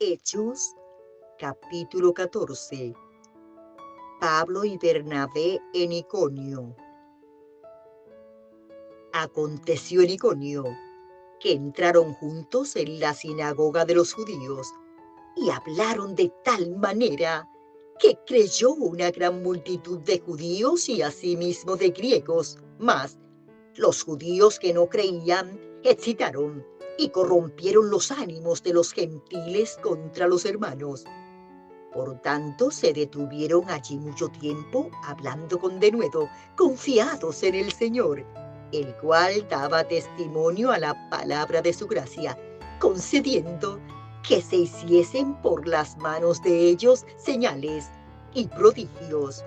Hechos, capítulo 14. Pablo y Bernabé en Iconio. Aconteció en Iconio que entraron juntos en la sinagoga de los judíos y hablaron de tal manera que creyó una gran multitud de judíos y asimismo de griegos, mas los judíos que no creían excitaron y corrompieron los ánimos de los gentiles contra los hermanos. Por tanto, se detuvieron allí mucho tiempo hablando con denuedo, confiados en el Señor, el cual daba testimonio a la palabra de su gracia, concediendo que se hiciesen por las manos de ellos señales y prodigios.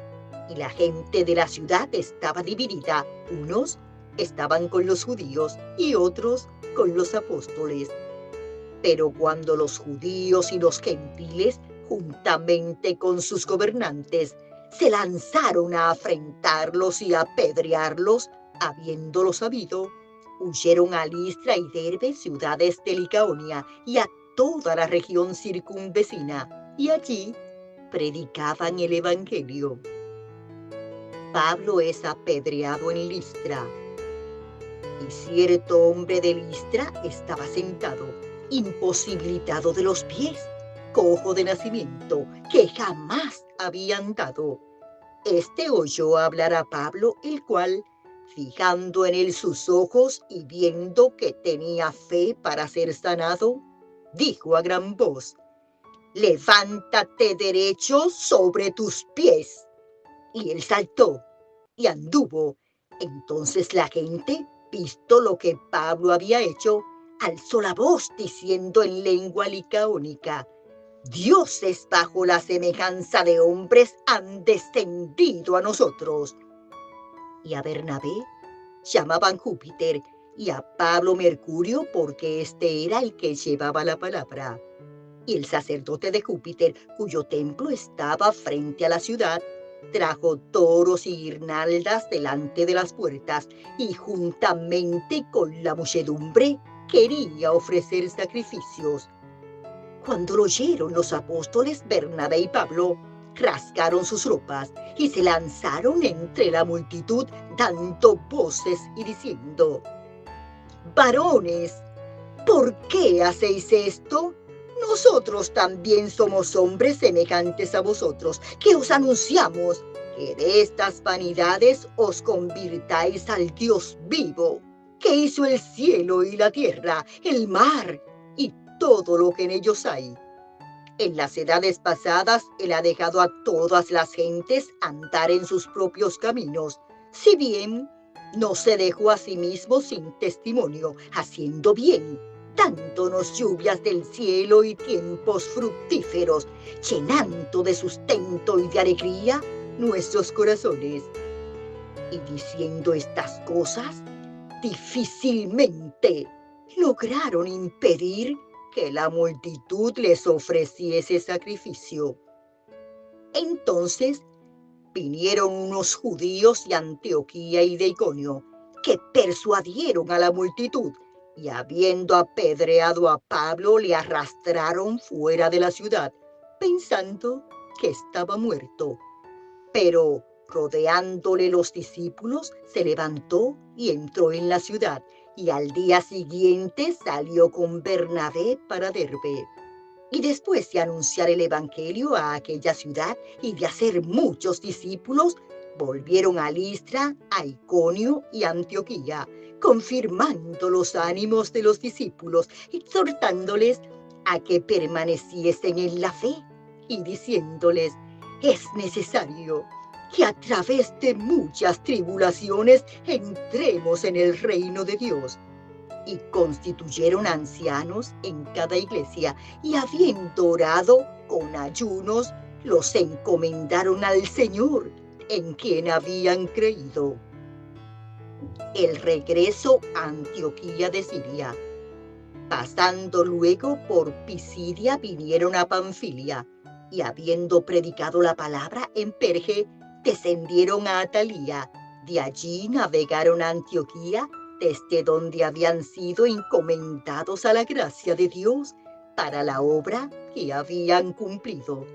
Y la gente de la ciudad estaba dividida, unos estaban con los judíos y otros con los apóstoles. Pero cuando los judíos y los gentiles, juntamente con sus gobernantes, se lanzaron a afrentarlos y a apedrearlos, habiéndolo sabido, huyeron a Listra y Derbe, ciudades de Licaonia, y a toda la región circunvecina, y allí predicaban el evangelio. Pablo es apedreado en Listra. Y cierto hombre de Listra estaba sentado, imposibilitado de los pies, cojo de nacimiento, que jamás había andado. Este oyó hablar a Pablo, el cual, fijando en él sus ojos y viendo que tenía fe para ser sanado, dijo a gran voz: «Levántate derecho sobre tus pies». Y él saltó y anduvo. Entonces la gente, visto lo que Pablo había hecho, alzó la voz diciendo en lengua licaónica: «Dioses bajo la semejanza de hombres han descendido a nosotros». Y a Bernabé llamaban Júpiter y a Pablo Mercurio, porque este era el que llevaba la palabra. Y el sacerdote de Júpiter, cuyo templo estaba frente a la ciudad, trajo toros y guirnaldas delante de las puertas, y juntamente con la muchedumbre quería ofrecer sacrificios. Cuando lo oyeron los apóstoles Bernabé y Pablo, rasgaron sus ropas y se lanzaron entre la multitud, dando voces y diciendo: «Varones, ¿por qué hacéis esto? Nosotros también somos hombres semejantes a vosotros, que os anunciamos que de estas vanidades os convirtáis al Dios vivo, que hizo el cielo y la tierra, el mar y todo lo que en ellos hay. En las edades pasadas Él ha dejado a todas las gentes andar en sus propios caminos, si bien no se dejó a sí mismo sin testimonio, haciendo bien, dándonos lluvias del cielo y tiempos fructíferos, llenando de sustento y de alegría nuestros corazones. Y diciendo estas cosas, difícilmente lograron impedir que la multitud les ofreciese sacrificio. Entonces vinieron unos judíos de Antioquía y de Iconio, que persuadieron a la multitud, y habiendo apedreado a Pablo, le arrastraron fuera de la ciudad, pensando que estaba muerto. Pero, rodeándole los discípulos, se levantó y entró en la ciudad, y al día siguiente salió con Bernabé para Derbe. Y después de anunciar el evangelio a aquella ciudad y de hacer muchos discípulos, volvieron a Listra, a Iconio y a Antioquía, confirmando los ánimos de los discípulos, exhortándoles a que permaneciesen en la fe y diciéndoles: «Es necesario que a través de muchas tribulaciones entremos en el reino de Dios». Y constituyeron ancianos en cada iglesia, y habiendo orado con ayunos, los encomendaron al Señor, en quien habían creído. El regreso a Antioquía de Siria. Pasando luego por Pisidia, vinieron a Panfilia, y habiendo predicado la palabra en Perge, descendieron a Atalía. De allí navegaron a Antioquía, desde donde habían sido encomendados a la gracia de Dios para la obra que habían cumplido.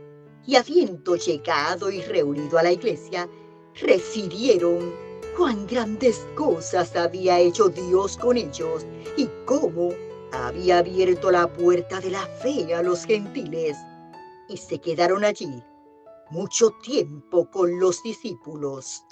Y habiendo llegado y reunido a la iglesia, refirieron cuán grandes cosas había hecho Dios con ellos y cómo había abierto la puerta de la fe a los gentiles. Y se quedaron allí mucho tiempo con los discípulos.